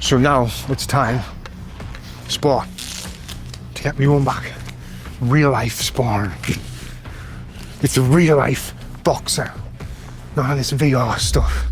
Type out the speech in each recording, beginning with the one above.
So now it's time, spar, to get me one back. Real life sparring. It's a real life boxer, none of this VR stuff.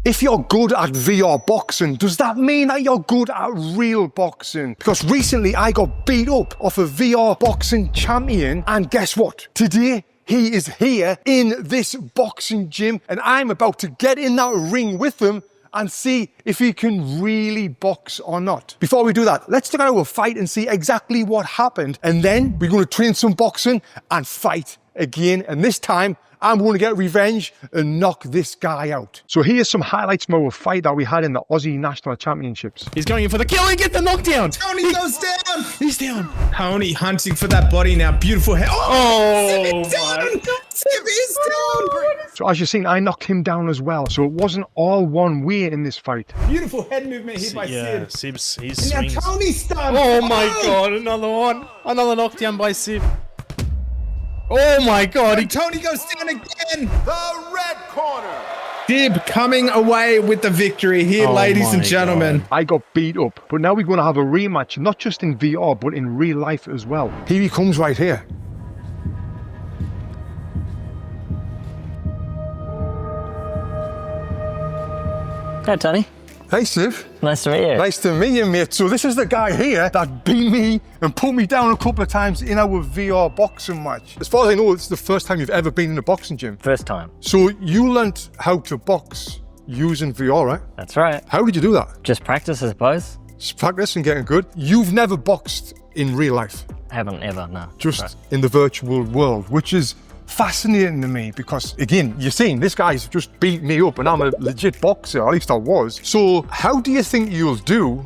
If you're good at VR boxing, does that mean that you're good at real boxing? Because recently I got beat up off a VR boxing champion, and guess what? Today, he is here in this boxing gym, and I'm about to get in that ring with him and see if he can really box or not. Before we do that, let's check out our fight and see exactly what happened. And then we're going to train some boxing and fight again. And this time, I'm going to get revenge and knock this guy out. So here's some highlights from our fight that we had in the Aussie National Championships. He's going in for the kill and get the knockdown. Tony goes down. He's down. Tony hunting for that body now. Beautiful head. Oh, Sib is down. So as you've seen, I knocked him down as well. So it wasn't all one way in this fight. Beautiful head movement here by Sib. Sib's, he's And swings. now Tony's stunned. Oh my god, another one. Another knockdown by Sib. Oh my god. And Tony goes down again. The red corner. Sib coming away with the victory here, Oh ladies my and gentlemen. I got beat up, but now we're going to have a rematch, not just in VR, but in real life as well. Here he comes right here. Hi, Tony. Hey, Siv. Nice to meet you. Nice to meet you, mate. So this is the guy here that beat me and put me down a couple of times in our VR boxing match. As far as I know, it's the first time you've ever been in a boxing gym. First time. So you learnt how to box using VR, right? That's right. How did you do that? Just practice, I suppose. Just practice and getting good. You've never boxed in real life, Haven't ever, no. just Right. in the virtual world, which is fascinating to me because, again, you're saying this guy's just beat me up and I'm a legit boxer, at least I was. So how do you think you'll do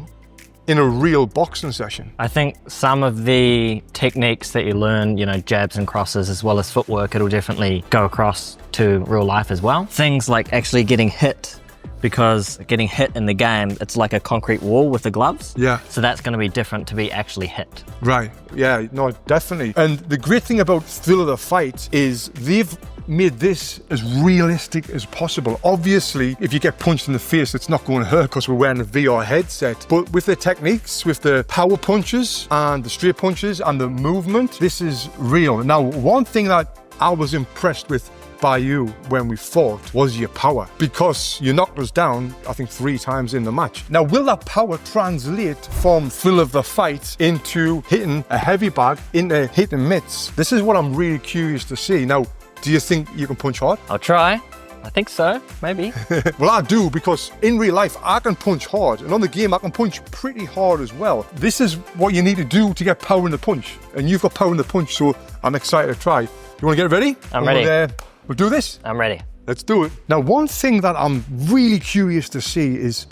in a real boxing session? I think some of the techniques that you learn, you know, jabs and crosses as well as footwork, it'll definitely go across to real life as well. Things like actually getting hit, because getting hit in the game, it's like a concrete wall with the gloves. Yeah. So that's going to be different to be actually hit. Right, yeah, no, definitely. And the great thing about Thrill of the Fight is they've made this as realistic as possible. Obviously, if you get punched in the face, it's not going to hurt because we're wearing a VR headset. But with the techniques, with the power punches and the straight punches and the movement, this is real. Now, one thing that I was impressed with by you when we fought was your power, because you knocked us down, I think 3 times in the match. Now, will that power translate from Thrill of the Fight into hitting a heavy bag, into hitting mitts? This is what I'm really curious to see. Now, do you think you can punch hard? I'll try. I think so, maybe. Well, I do, because in real life, I can punch hard, and on the game, I can punch pretty hard as well. This is what you need to do to get power in the punch, and you've got power in the punch, so I'm excited to try. You want to get ready? I'm ready. We'll do this? I'm ready. Let's do it. Now, one thing that I'm really curious to see is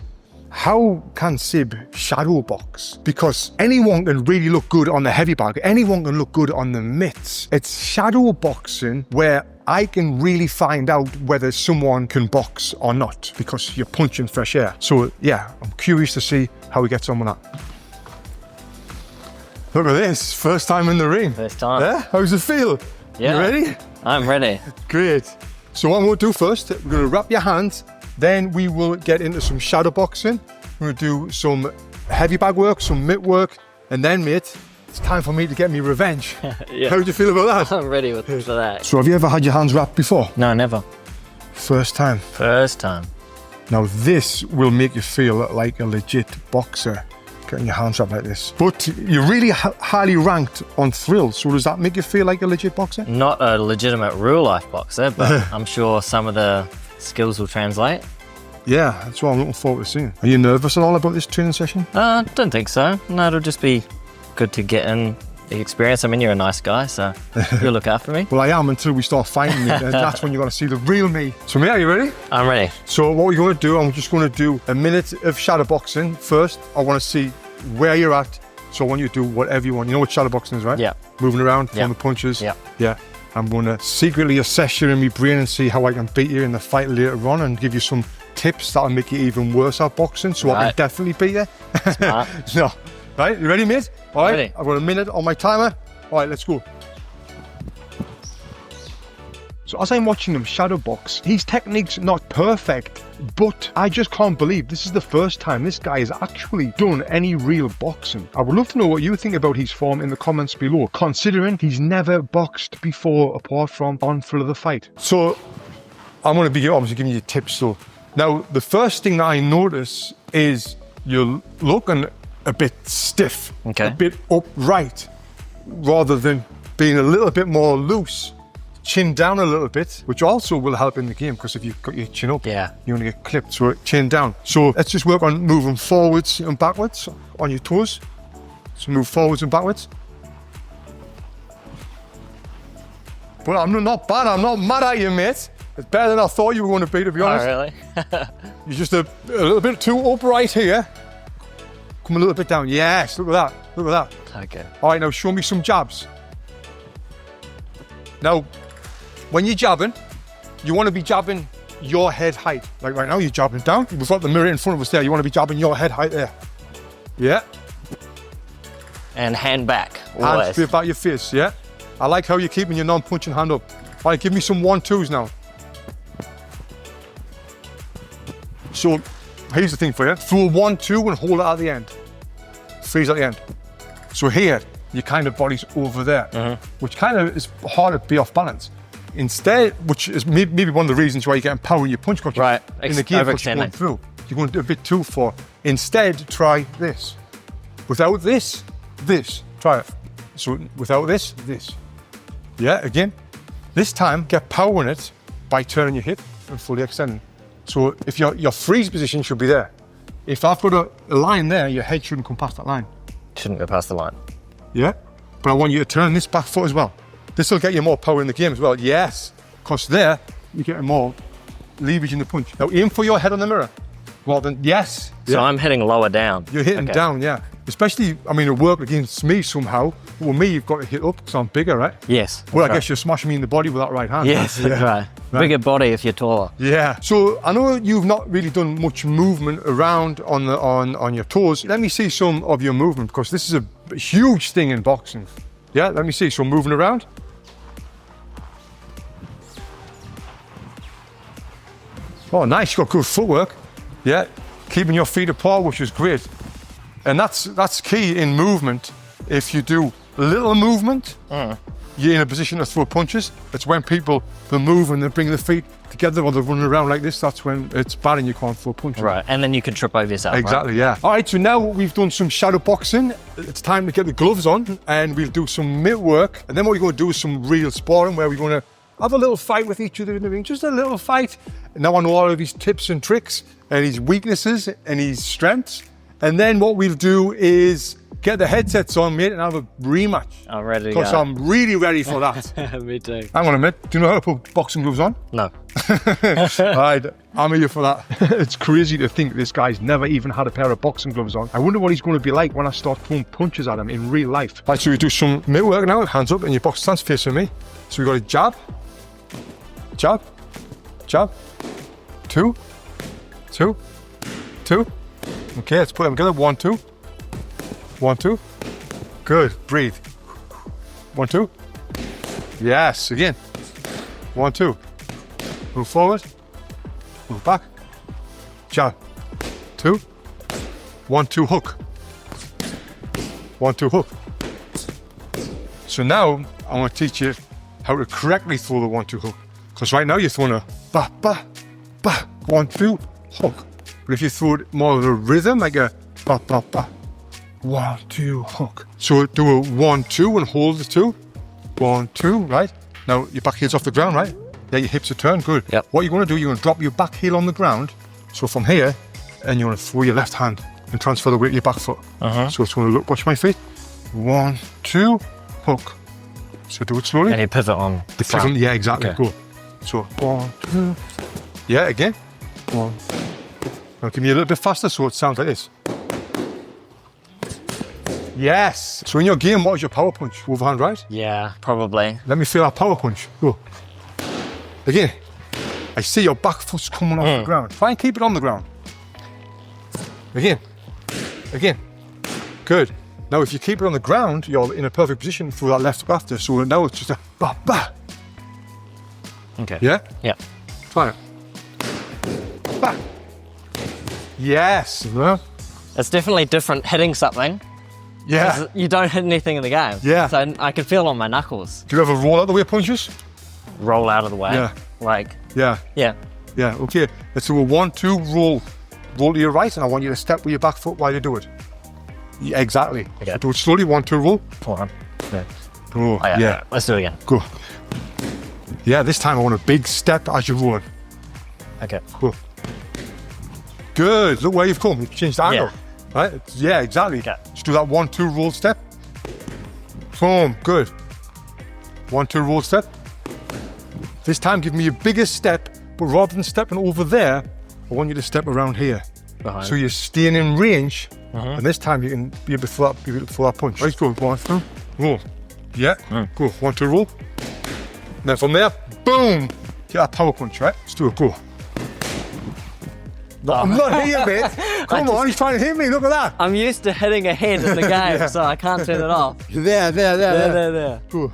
how can Sib shadow box? Because anyone can really look good on the heavy bag. Anyone can look good on the mitts. It's shadow boxing where I can really find out whether someone can box or not, because you're punching fresh air. So yeah, I'm curious to see how he gets on with that. Look at this, first time in the ring. First time. Yeah? How's it feel? Yeah. You ready? I'm ready. Great. So what I'm going to do first, we're going to wrap your hands, then we will get into some shadow boxing. We're going to do some heavy bag work, some mitt work, and then, mate, it's time for me to get me revenge. Yeah. How do you feel about that? I'm ready for that. So have you ever had your hands wrapped before? No, never. First time. First time. Now this will make you feel like a legit boxer, getting your hands wrapped like this. But you're really highly ranked on Thrill, so does that make you feel like a legit boxer? Not a legitimate real life boxer, but I'm sure some of the skills will translate. Yeah, that's what I'm looking forward to seeing. Are you nervous at all about this training session? Don't think so. No, it'll just be good to get in the experience. I mean, you're a nice guy, so you'll look after me. Well, I am until we start fighting me. That's when you're going to see the real me. So, mate, are you ready? I'm ready. So what we're going to do, I'm just going to do a minute of shadow boxing first. I want to see where you're at. So I want you to do whatever you want. You know what shadow boxing is, right? Yeah. Moving around, throwing Yeah. the punches. Yeah. Yeah. I'm going to secretly assess you in my brain and see how I can beat you in the fight later on and give you some tips that'll make you even worse at boxing, so I can Right. definitely beat you. Smart. No. Right, you ready, mate? All right, Ready. I've got a minute on my timer. All right, let's go. So as I'm watching him shadow box, his technique's not perfect, but I just can't believe this is the first time this guy has actually done any real boxing. I would love to know what you think about his form in the comments below, considering he's never boxed before apart from on Thrill of the Fight. So I'm going to be obviously giving you tips. So now the first thing that I notice is you're looking a bit stiff, Okay. a bit upright, rather than being a little bit more loose. Chin down a little bit, which also will help in the game, because if you've got your chin up, Yeah. you're going to get clipped. So chin down. So let's just work on moving forwards and backwards on your toes. So move forwards and backwards. But I'm not bad. I'm not mad at you, mate. It's better than I thought you were going to be honest. Oh, really? You're just a little bit too upright here. Come a little bit down. Yes, look at that. Look at that. Okay. All right, now show me some jabs. Now, when you're jabbing, you want to be jabbing your head height. Like right now, you're jabbing down. We've got the mirror in front of us there. You want to be jabbing your head height there. Yeah. And hand back, Hands always. straight back your face, yeah. I like how you're keeping your non-punching hand up. All right, give me some 1-2s now. So, here's the thing for you. Throw a 1-2 and hold it at the end. Freeze at the end. So here, your kind of body's over there, which kind of is hard to be off balance. Instead, which is maybe one of the reasons why you're getting power in your punch because Right, in the game, because you're going overextending. through. You're going to do a bit too far. Instead, try this. Without this, this. Try it. So without this, this. Yeah, again. This time, get power in it by turning your hip and fully extending. So if your freeze position should be there. If I've got a line there, your head shouldn't come past that line. Shouldn't go past the line. Yeah, but I want you to turn this back foot as well. This will get you more power in the game as well. Yes, because there you're getting more leverage in the punch. Now aim for your head on the mirror. Well then, yes. So I'm hitting lower down. You're hitting Okay. down, yeah. Especially, I mean, it worked against me somehow. Well, me, you've got to hit up because I'm bigger, right? Yes. Well, I that's guess you're smashing me in the body with that right hand. right. Yes, that's right. Right. Bigger body if you're taller. Yeah. So I know you've not really done much movement around on your toes. Let me see some of your movement because this is a huge thing in boxing. Yeah. Let me see some moving around. Oh, nice. You got good footwork. Yeah. Keeping your feet apart, which is great. And that's key in movement. If you do little movement, you're in a position to throw punches. It's when people, they move and they bring their feet together or they're running around like this, that's when it's bad and you can't throw punches. Right, and then you can trip over yourself. Exactly, yeah. All right, so now we've done some shadow boxing. It's time to get the gloves on and we'll do some mitt work. And then what we're going to do is some real sparring where we're going to have a little fight with each other in the ring, just a little fight. And now I know all of his tips and tricks and his weaknesses and his strengths. And then what we'll do is get the headsets on, mate, and have a rematch. I'm ready to Because go. I'm really ready for that. Me too. Hang on a minute. Do you know how to put boxing gloves on? No. All right, I'm here for that. It's crazy to think this guy's never even had a pair of boxing gloves on. I wonder what he's going to be like when I start throwing punches at him in real life. Right, so we do some mitt work now. Hands up and your box stance facing me. So we got a jab, jab, jab, 2, 2, 2. Okay, let's put them together. 1, 2, 1, 2. Good. Breathe. 1, 2. Yes. Again. 1, 2. Move forward. Move back. Jab. 2. 1, 2 hook. 1, 2 hook. So now I want to teach you how to correctly throw the 1, 2 hook. Because right now you're throwing a ba ba ba 1, 2 hook. But if you throw it more of a rhythm, like a ba ba ba 1, 2 hook. So do a 1, 2 and hold the 2. 1, 2, right? Now your back heel's off the ground, right? Yeah, your hips are turned, good. Yep. What you're going to do, you're going to drop your back heel on the ground. So from here, and you're going to throw your left hand and transfer the weight to your back foot. So it's going to look, watch my feet. 1, 2, hook. So do it slowly. And you pivot on the front. Yeah, exactly, Okay. go. So 1, 2. Yeah, again. 1. Now give me a little bit faster so it sounds like this. Yes. So in your game, what is your power punch? Overhand right? Yeah, probably. Let me feel that power punch. Go. Again. I see your back foot's coming off the ground. Try and keep it on the ground. Again. Again. Good. Now if you keep it on the ground, you're in a perfect position for that left hook after. So now it's just a ba ba. Okay. Yeah? Yeah. Try it. Back. Yes. Well, It's definitely different hitting something. yeah. 'Cause you don't hit anything in the game. Yeah. So I can feel it on my knuckles. Do you ever roll out the way punches? Roll out of the way. Yeah. Like, Yeah. yeah. Yeah. Okay. Let's do a 1-2 roll. Roll to your right, and I want you to step with your back foot while you do it. Yeah, exactly. Okay. So do it slowly. 1-2 roll. Hold on. Yeah. Oh, Oh, yeah. yeah. Let's do it again. Go. Yeah. This time I want a big step as you roll. Okay. Go. Good. Look where you've come. You've changed the angle. Yeah. Right? Yeah, exactly. Okay. Just do that 1-2 roll step. Boom. Good. 1-2 roll step. This time give me your biggest step, but rather than stepping over there, I want you to step around here. Behind. So you're staying in range, and this time you can be able to throw that punch. Right, go. 1-2 roll. Yeah. Go. 1-2 roll. And then from there, boom. Get that power punch, right? Let's do it. Go. No, I'm not here, mate. Come on, he's trying to hit me. Look at that. I'm used to hitting a head in the game, so I can't turn it off. There. Go.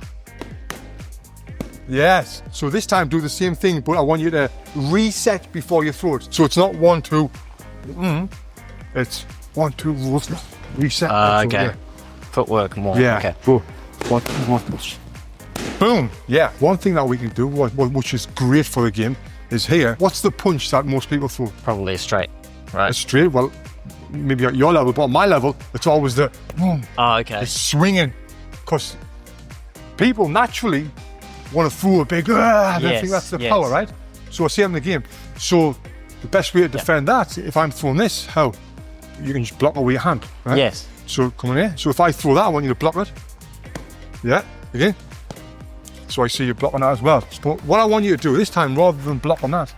Yes. So this time do the same thing, but I want you to reset before you throw it. So it's not 1-2. It's 1-2 rolls. Reset. Okay. Yeah. Footwork more. Yeah. Okay. Go. 1-2. Boom. Yeah. One thing that we can do, which is great for the game, is here. What's the punch that most people throw? Probably straight. Right. Straight. Well, maybe at your level, but at my level, it's always the boom. Oh, okay. It's swinging, because people naturally want to throw a big. They think that's the power, right? So I see it in the game. So the best way to defend that, if I'm throwing this, how you can just block it with your hand, right? Yes. So come in here. So if I throw that, I want you to block it. Yeah. Again. So I see you blocking that as well. But what I want you to do this time, rather than blocking that,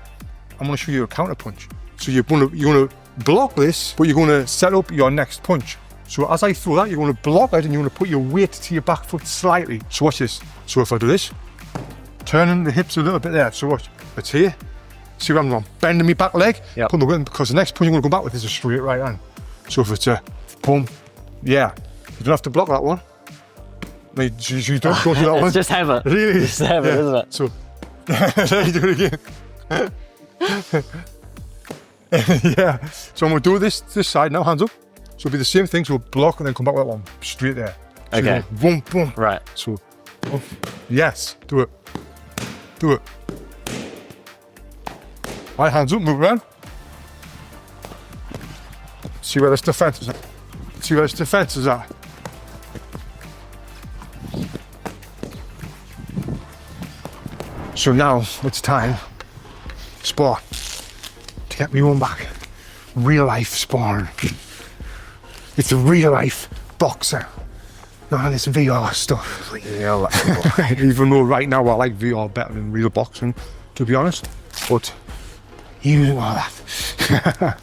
I'm going to show you a counter punch. So you're going to block this, but you're going to set up your next punch. So as I throw that, you're going to block it, and you're going to put your weight to your back foot slightly. So watch this. So if I do this, turning the hips a little bit there. So watch. It's here. See what I'm doing? Bending my back leg. Yep. Putting the weight in, because the next punch I'm going to go back with is a straight right hand. So if it's a boom, yeah, you don't have to block that one. No, you don't do that one. Just have it. Really? Just have it, isn't it? So, there you do it again. Yeah. So I'm going to do this side now, hands up. So it'll be the same thing. So we'll block and then come back with that one. Straight there. So Okay. Boom, boom. Right. So, yes. Do it. Do it. Right, hands up, move around. See where this defense is at. See where this defense is at. So now it's time, spar, to get me one back. Real life sparring. It's a real life boxer. Not this VR stuff. Even though right now I like VR better than real boxing, to be honest. But you know that.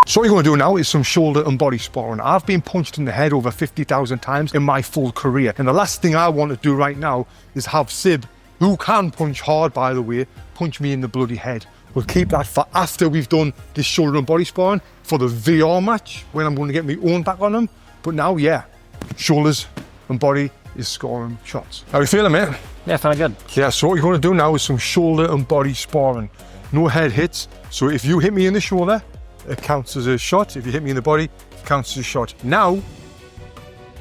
So what you're going to do now is some shoulder and body sparring. I've been punched in the head over 50,000 times in my full career. And the last thing I want to do right now is have Sib, who can punch hard, by the way, punch me in the bloody head. We'll keep that for after we've done this shoulder and body sparring for the VR match, when I'm going to get my own back on him. But now, yeah, shoulders and body is scoring shots. How you feeling, mate? Yeah, feeling good. Yeah, so what you're going to do now is some shoulder and body sparring. No head hits. So if you hit me in the shoulder, it counts as a shot. If you hit me in the body, it counts as a shot. Now,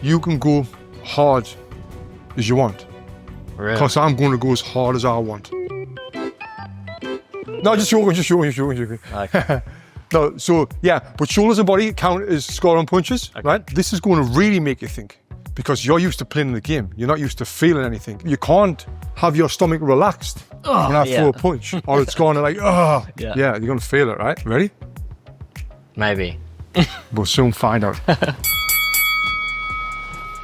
you can go hard as you want. Really? Because I'm going to go as hard as I want. No, just joking. Okay. No, so yeah, but shoulders and body count as scoring punches, right? This is going to really make you think, because you're used to playing the game. You're not used to feeling anything. You can't have your stomach relaxed when I throw a punch, or it's going to like, yeah, you're going to feel it, right? Ready? Maybe. We'll soon find out.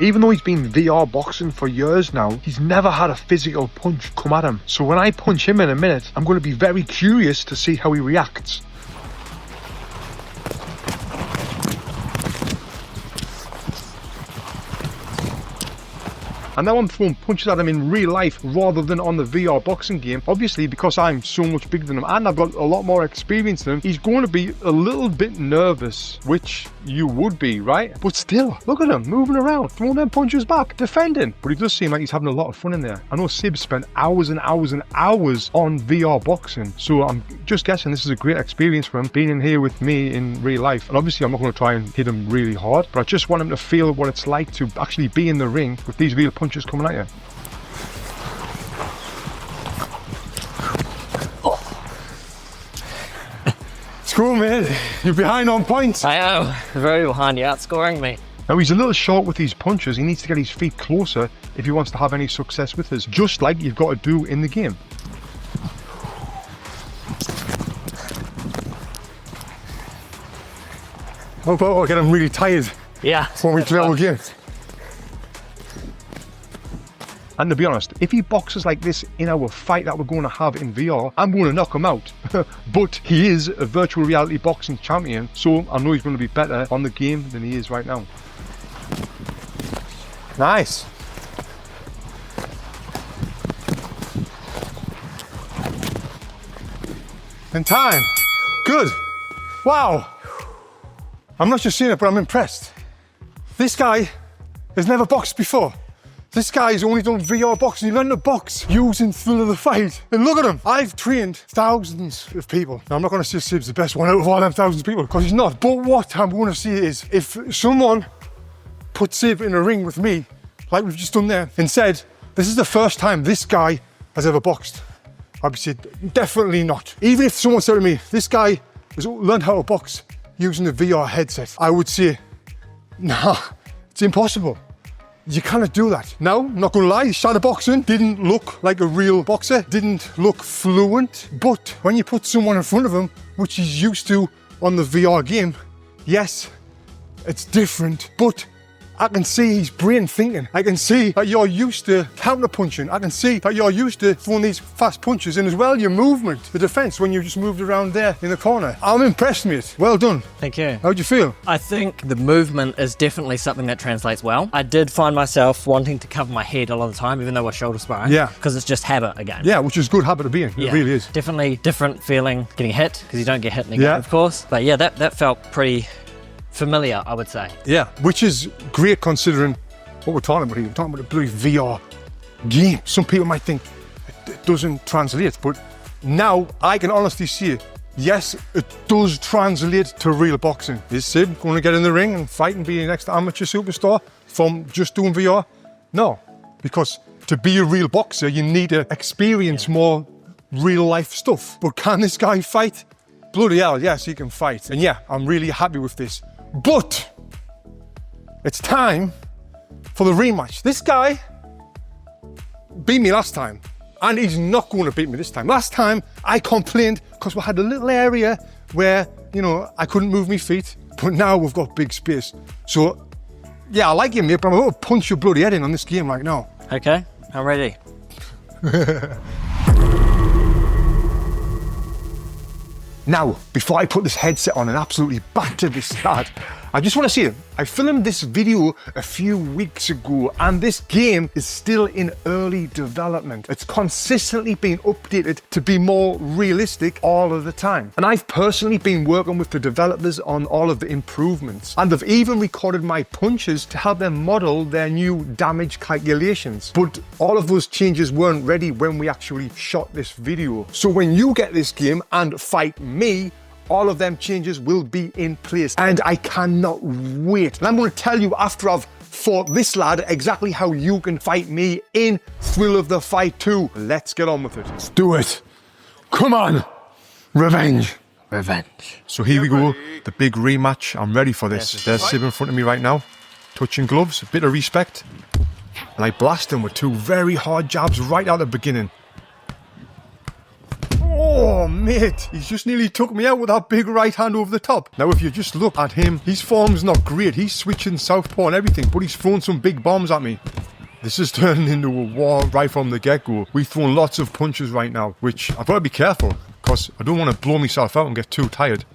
Even though he's been VR boxing for years now, he's never had a physical punch come at him. So when I punch him in a minute, I'm going to be very curious to see how he reacts. And now I'm throwing punches at him in real life rather than on the VR boxing game. Obviously, because I'm so much bigger than him and I've got a lot more experience than him, he's going to be a little bit nervous, which you would be, right? But still, look at him moving around, throwing them punches back, defending. But he does seem like he's having a lot of fun in there. I know Sib spent hours and hours and hours on VR boxing, so I'm just guessing this is a great experience for him, being in here with me in real life. And obviously I'm not going to try and hit him really hard, but I just want him to feel what it's like to actually be in the ring with these real punches coming at you. Screw mate, you're behind on points. I am very behind. You're outscoring me. Now he's a little short with these punches. He needs to get his feet closer if he wants to have any success with us, just like you've got to do in the game. Oh, get him really tired. Yeah. Before we play our game. And to be honest, if he boxes like this in our fight that we're going to have in VR, I'm going to knock him out. But he is a virtual reality boxing champion, so I know he's going to be better on the game than he is right now. Nice. In time. Good. Wow. I'm not just saying it, but I'm impressed. This guy has never boxed before. This guy's only done VR boxing. He learned to box using thrill of the fight. And look at him. I've trained thousands of people. Now, I'm not going to say Sib's the best one out of all them thousands of people, because he's not. But what I'm going to say is, if someone put Sib in a ring with me, like we've just done there, and said, this is the first time this guy has ever boxed, I'd say, definitely not. Even if someone said to me, this guy has learned how to box using the VR headset, I would say, nah, it's impossible. You cannot do that. Now, I'm not gonna lie, shadow boxing didn't look like a real boxer, didn't look fluent, but when you put someone in front of him, which he's used to on the VR game, yes, it's different, but I can see his brain thinking. I can see that you're used to counter punching. I can see that you're used to throwing these fast punches, and as well your movement, the defense when you just moved around there in the corner. I'm impressed, mate. Well done. Thank you. How'd you feel? I think the movement is definitely something that translates well. I did find myself wanting to cover my head a lot of the time, even though we're shoulder sparring. Yeah. Because it's just habit again. Yeah, which is a good habit to be in. It really is. Definitely different feeling getting hit, because you don't get hit in the game, Yeah. of course. But yeah, that felt pretty familiar, I would say. Yeah, which is great considering what we're talking about here. We're talking about a bloody VR game. Some people might think it doesn't translate, but now I can honestly say, yes, it does translate to real boxing. Is Sid going to get in the ring and fight and be the next amateur superstar from just doing VR? No, because to be a real boxer, you need to experience more real life stuff. But can this guy fight? Bloody hell, yes, he can fight. And yeah, I'm really happy with this. But it's time for the rematch. This guy beat me last time, and he's not going to beat me this time. Last time I complained because we had a little area where, you know, I couldn't move my feet, but now we've got big space. So yeah, I like you, mate, but I'm going to punch your bloody head in on this game right now. Okay, I'm ready. Now, before I put this headset on and absolutely batter this lad, I just want to say, I filmed this video a few weeks ago and this game is still in early development. It's consistently being updated to be more realistic all of the time. And I've personally been working with the developers on all of the improvements. And they've even recorded my punches to help them model their new damage calculations. But all of those changes weren't ready when we actually shot this video. So when you get this game and fight me, all of them changes will be in place and I cannot wait. And I'm going to tell you after I've fought this lad exactly how you can fight me in Thrill of the Fight 2. Let's get on with it. Let's do it. Come on. Revenge. Revenge. So here we go. The big rematch. I'm ready for this. Yes, There's Sib in front of me right now. Touching gloves. A bit of respect. And I blast him with two very hard jabs right at the beginning. Oh, mate, he's just nearly took me out with that big right hand over the top. Now, if you just look at him, his form's not great. He's switching southpaw and everything, but he's throwing some big bombs at me. This is turning into a war right from the get-go. We've thrown lots of punches right now, which I've got to be careful, because I don't want to blow myself out and get too tired.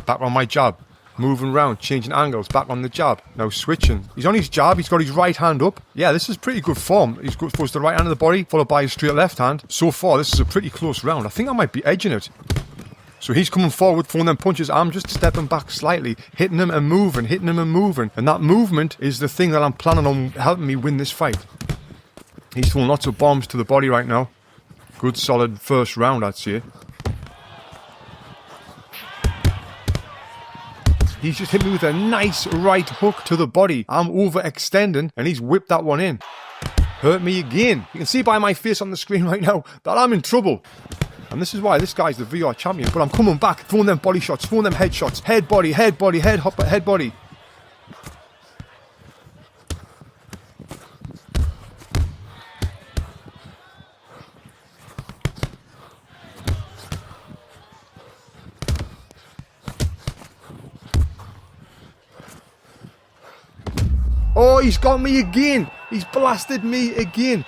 Back on my jab. Moving round, changing angles, back on the jab. Now switching. He's on his jab, he's got his right hand up. Yeah, this is pretty good form. He's goes to the right hand of the body, followed by his straight left hand. So far, this is a pretty close round. I think I might be edging it. So he's coming forward, throwing them punches. I'm just stepping back slightly, hitting him and moving, hitting him and moving. And that movement is the thing that I'm planning on helping me win this fight. He's throwing lots of bombs to the body right now. Good solid first round, I'd say. He's just hit me with a nice right hook to the body. I'm overextending and he's whipped that one in. Hurt me again. You can see by my face on the screen right now that I'm in trouble. And this is why this guy's the VR champion. But I'm coming back, throwing them body shots, throwing them head shots. Head, body, head, body, head, hop, head, body. Oh, he's got me again. He's blasted me again.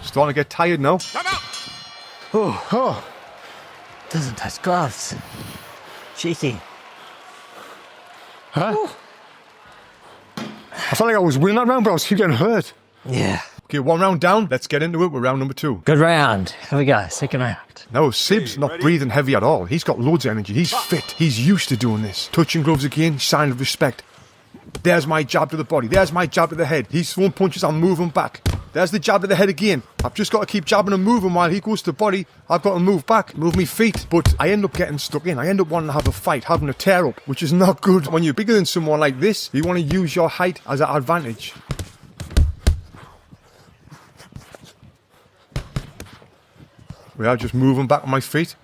Starting to get tired now. Oh. Doesn't touch gloves. Cheeky. Huh? I felt like I was winning that round, but I was keep getting hurt. Yeah. Okay, one round down. Let's get into it with round number 2. Good round. Here we go. Second round. No, Sib's not breathing heavy at all. He's got loads of energy. He's fit. He's used to doing this. Touching gloves again, sign of respect. There's my jab to the body. There's my jab to the head. He's throwing punches, I'm moving back. There's the jab to the head again. I've just got to keep jabbing and moving while he goes to the body. I've got to move back, move my feet. But I end up getting stuck in. I end up wanting to have a fight, having a tear up, which is not good. When you're bigger than someone like this, you want to use your height as an advantage. We are just moving back on my feet.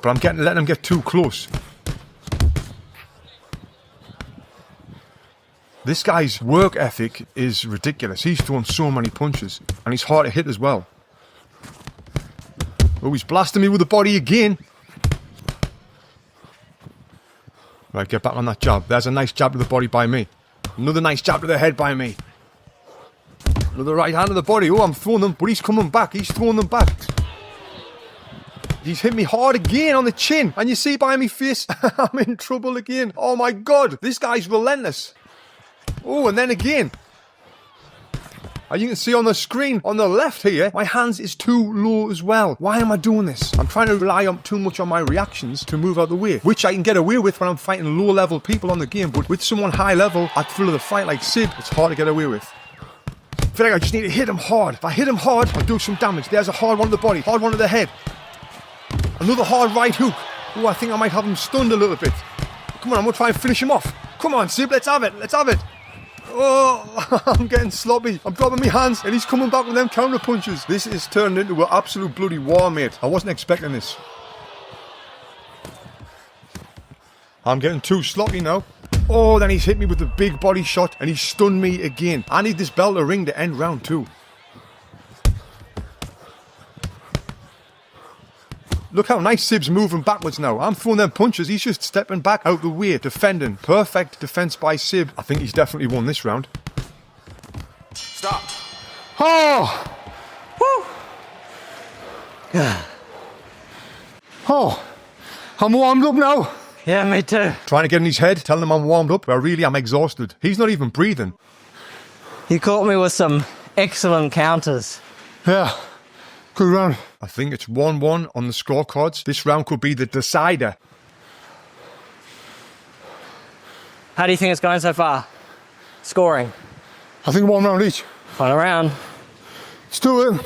But I'm letting them get too close. This guy's work ethic is ridiculous. He's throwing so many punches. And he's hard to hit as well. Oh, he's blasting me with the body again. Right, get back on that jab. There's a nice jab to the body by me. Another nice jab to the head by me. Another right hand to the body. Oh, I'm throwing them, but he's coming back. He's throwing them back. He's hit me hard again on the chin. And you see by my face, I'm in trouble again. Oh my God, this guy's relentless. Oh, and then again. And you can see on the screen on the left here, my hands is too low as well. Why am I doing this? I'm trying to rely on too much on my reactions to move out the way, which I can get away with when I'm fighting low level people on the game. But with someone high level at the thrill of the fight like Sib, it's hard to get away with. I feel like I just need to hit him hard. If I hit him hard, I'll do some damage. There's a hard one to the body, hard one to the head. Another hard right hook. Oh, I think I might have him stunned a little bit. Come on, I'm going to try and finish him off. Come on, Sib, let's have it. Let's have it. Oh, I'm getting sloppy. I'm dropping my hands and he's coming back with them counter punches. This is turned into an absolute bloody war, mate. I wasn't expecting this. I'm getting too sloppy now. Oh, then he's hit me with the big body shot and he's stunned me again. I need this bell to ring to end round 2. Look how nice Sib's moving backwards now. I'm throwing them punches. He's just stepping back out the way, defending. Perfect defense by Sib. I think he's definitely won this round. Stop. Oh! Woo! Oh! I'm warmed up now. Yeah, me too. Trying to get in his head, telling him I'm warmed up, but really I'm exhausted. He's not even breathing. You caught me with some excellent counters. Yeah. Good round. I think it's 1-1 on the scorecards. This round could be the decider. How do you think it's going so far? Scoring. I think 1 round each. Final round. Let's do it.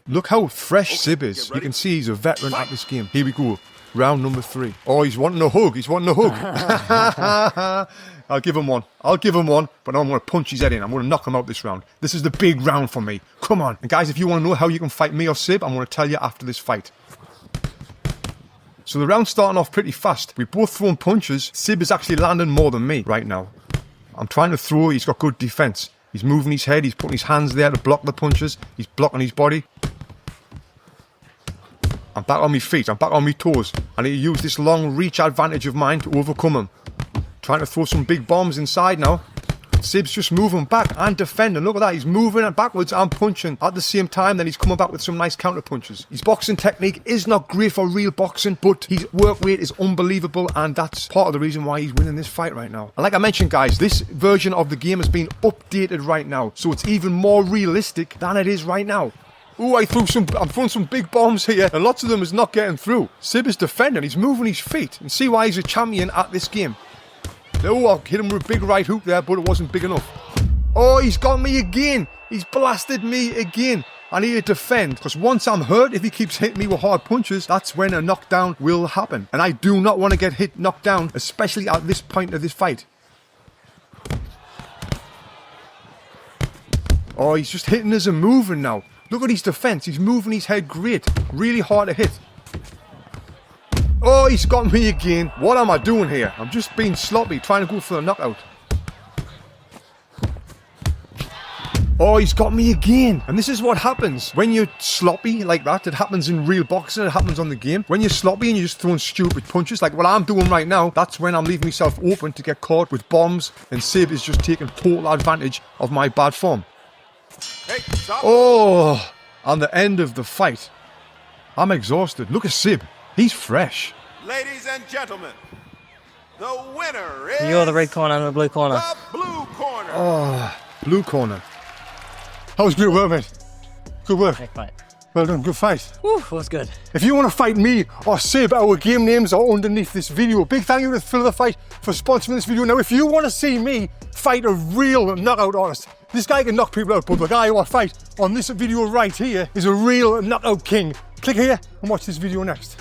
Look how fresh Sib is. You can see he's a veteran at this game. Here we go. Round number 3. Oh, he's wanting a hug. He's wanting a hug. I'll give him one. I'll give him one, but I'm going to punch his head in. I'm going to knock him out this round. This is the big round for me. Come on. And guys, if you want to know how you can fight me or Sib, I'm going to tell you after this fight. So the round's starting off pretty fast. We're both throwing punches. Sib is actually landing more than me right now. I'm trying to throw. He's got good defense. He's moving his head. He's putting his hands there to block the punches. He's blocking his body. I'm back on my feet. I'm back on my toes. I need to use this long reach advantage of mine to overcome him. Trying to throw some big bombs inside now. Sib's just moving back and defending. Look at that. He's moving backwards and punching at the same time. Then he's coming back with some nice counter punches. His boxing technique is not great for real boxing, but his work rate is unbelievable, and that's part of the reason why he's winning this fight right now. And like I mentioned, guys, this version of the game has been updated right now, so it's even more realistic than it is right now. Ooh, I'm throwing some big bombs here, and lots of them is not getting through. Sib is defending. He's moving his feet, and see why he's a champion at this game. Oh, I hit him with a big right hook there, but it wasn't big enough. Oh, he's got me again. He's blasted me again. I need to defend, because once I'm hurt, if he keeps hitting me with hard punches, that's when a knockdown will happen. And I do not want to get knocked down, especially at this point of this fight. Oh, he's just hitting us and moving now. Look at his defense. He's moving his head great. Really hard to hit. Oh, he's got me again. What am I doing here? I'm just being sloppy, trying to go for the knockout. Oh, he's got me again. And this is what happens when you're sloppy like that. It happens in real boxing. It happens on the game. When you're sloppy and you're just throwing stupid punches like what I'm doing right now, that's when I'm leaving myself open to get caught with bombs. And Sib is just taking total advantage of my bad form. Hey, stop. Oh, on the end of the fight, I'm exhausted. Look at Sib. He's fresh. Ladies and gentlemen, the winner is... You're the red corner and the blue corner. the blue corner. Oh, blue corner. That was good work, mate. Good work. Great fight. Well done, good fight. Whew, was good. If you want to fight me or Sib, our game names are underneath this video. Big thank you to Thrill of the Fight for sponsoring this video. Now, if you want to see me fight a real knockout artist, this guy can knock people out, but the guy who I fight on this video right here is a real knockout king. Click here and watch this video next.